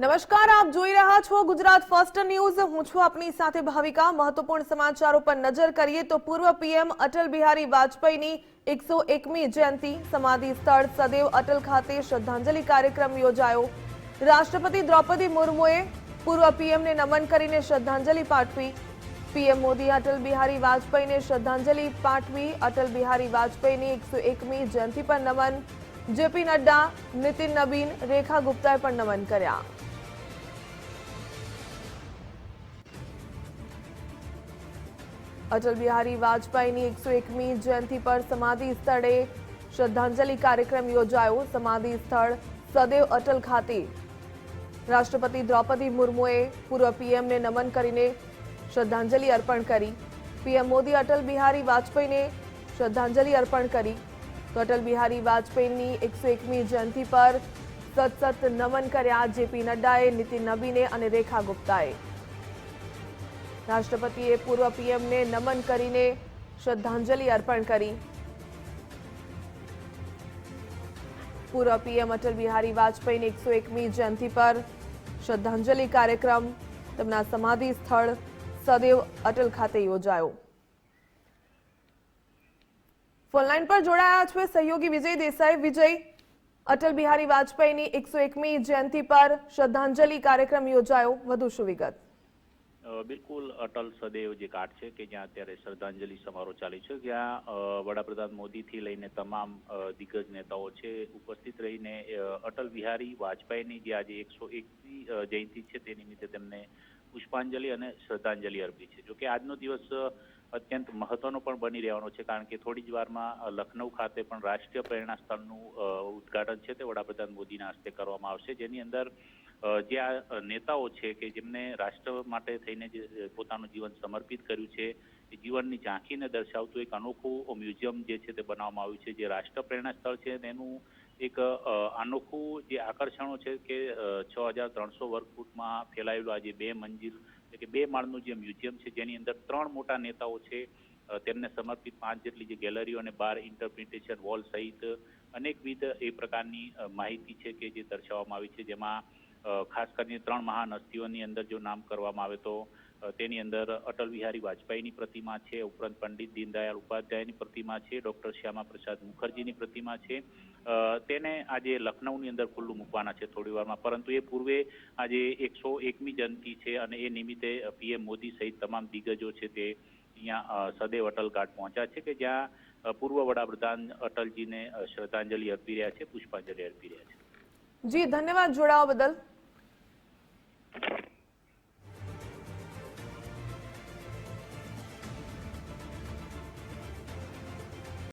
નમસ્કાર, આપ જોઈ રહ્યા છો ગુજરાત ફર્સ્ટ ન્યૂઝ। હું છું આપની સાથે ભાવિકા। મહત્વપૂર્ણ સમાચારો પર નજર કરીએ તો પૂર્વ પીએમ અટલ બિહારી વાજપેયીની 101મી જયંતિ સમાધિ સ્થળ સદૈવ અટલ ખાતે શ્રદ્ધાંજલિ કાર્યક્રમ યોજાયો। રાષ્ટ્રપતિ દ્રૌપદી મુર્મુએ પૂર્વ પીએમને નમન કરીને શ્રદ્ધાંજલિ પાઠવી। પીએમ મોદીએ અટલ બિહારી વાજપેયીને શ્રદ્ધાંજલિ પાઠવી। અટલ બિહારી વાજપેયીની 101મી જયંતિ પર નમન। જેપી નડ્ડા, નીતિન નબીન, રેખા ગુપ્તાએ પણ નમન કર્યા। અટલ બિહારી વાજપેયીની 101મી જયંતિ પર સમાધિ સ્થળે શ્રદ્ધાંજલિ કાર્યક્રમ યોજાયો। સમાધિ સ્થળ સદૈવ અટલ ખાતે રાષ્ટ્રપતિ દ્રૌપદી મુર્મુએ પૂર્વ પીએમને નમન કરીને શ્રદ્ધાંજલિ અર્પણ કરી। પીએમ મોદી અટલ બિહારી વાજપેયીને શ્રદ્ધાંજલિ અર્પણ કરી તો અટલ બિહારી વાજપેયીની 101મી જયંતિ પર સતત નમન કર્યા। જેપી નડ્ડાએ, નીતિન નબીને અને રેખા ગુપ્તાએ। રાષ્ટ્રપતિએ પૂર્વ પીએમને નમન કરીને શ્રદ્ધાંજલિ અર્પણ કરી। પૂર્વ પીએમ અટલ બિહારી વાજપેયીની 101મી જયંતિ પર શ્રદ્ધાંજલિ કાર્યક્રમ તેમના સમાધિ સ્થળ સદૈવ અટલ ખાતે યોજાયો। ફોનલાઈન પર જોડાયા છે સહયોગી વિજય દેસાઈ। વિજય, અટલ બિહારી વાજપેયીની 101મી જયંતિ પર શ્રદ્ધાંજલિ કાર્યક્રમ યોજાયો, વધુ શું વિગત? બિલકુલ, અટલ સદૈવ જે ઘાટ છે કે જ્યાં અત્યારે શ્રદ્ધાંજલિ સમારોહ ચાલે છે, જ્યાં વડાપ્રધાન મોદીથી લઈને તમામ દિગ્ગજ નેતાઓ છે ઉપસ્થિત રહીને અટલ બિહારી વાજપેયીની જે આજે 101મી જયંતિ છે તે નિમિત્તે તેમને પુષ્પાંજલિ અને શ્રદ્ધાંજલિ અર્પી છે। જોકે આજનો દિવસ અત્યંત મહત્વનો પણ બની રહેવાનો છે, કારણ કે થોડી જ વારમાં લખનઉ ખાતે પણ રાષ્ટ્રીય પ્રેરણા સ્થળનું ઉદ્ઘાટન છે તે વડાપ્રધાન મોદીના હસ્તે કરવામાં આવશે, જેની અંદર જે આ નેતાઓ છે કે જેમને રાષ્ટ્ર માટે થઈને જે પોતાનું જીવન સમર્પિત કર્યું છે એ જીવનની ઝાંખીને દર્શાવતું એક અનોખું મ્યુઝિયમ જે છે તે બનાવવામાં આવ્યું છે। જે રાષ્ટ્ર પ્રેરણા સ્થળ છે તેનું એક અનોખું જે આકર્ષણો છે કે 6300 વર્ગ ફૂટમાં ફેલાયેલું આજે 2 મંજિલ કે 2 માળનું જે મ્યુઝિયમ છે, જેની અંદર 3 મોટા નેતાઓ છે તેમને સમર્પિત 5 જેટલી જે ગેલેરીઓ અને 12 ઇન્ટરપ્રિટેશન વોલ સહિત અનેકવિધ એ પ્રકારની માહિતી છે કે જે દર્શાવવામાં આવી છે। જેમાં ખાસ કરીને 3 મહાન હસ્તીઓની અંદર જો નામ કરવામાં આવે તો તેની અંદર અટલ બિહારી વાજપેયીની પ્રતિમા છે, ઉપરાંત પંડિત દીનદયાળ ઉપાધ્યાયની પ્રતિમા છે, ડોક્ટર શ્યામા પ્રસાદ મુખર્જીની પ્રતિમા છે। તેને આજે લખનઉની અંદર ખુલ્લું મૂકવાના છે થોડી વારમાં, પરંતુ એ પૂર્વે આજે 101મી જયંતિ છે અને એ નિમિત્તે પીએમ મોદી સહિત તમામ દિગ્ગજો છે તે અહીંયા સદૈવ અટલ ઘાટ પહોંચ્યા છે કે જ્યાં પૂર્વ વડાપ્રધાન અટલજીને શ્રદ્ધાંજલિ અર્પી રહ્યા છે, પુષ્પાંજલિ અર્પી રહ્યા છે। જી, ધન્યવાદ જોડાવા બદલ।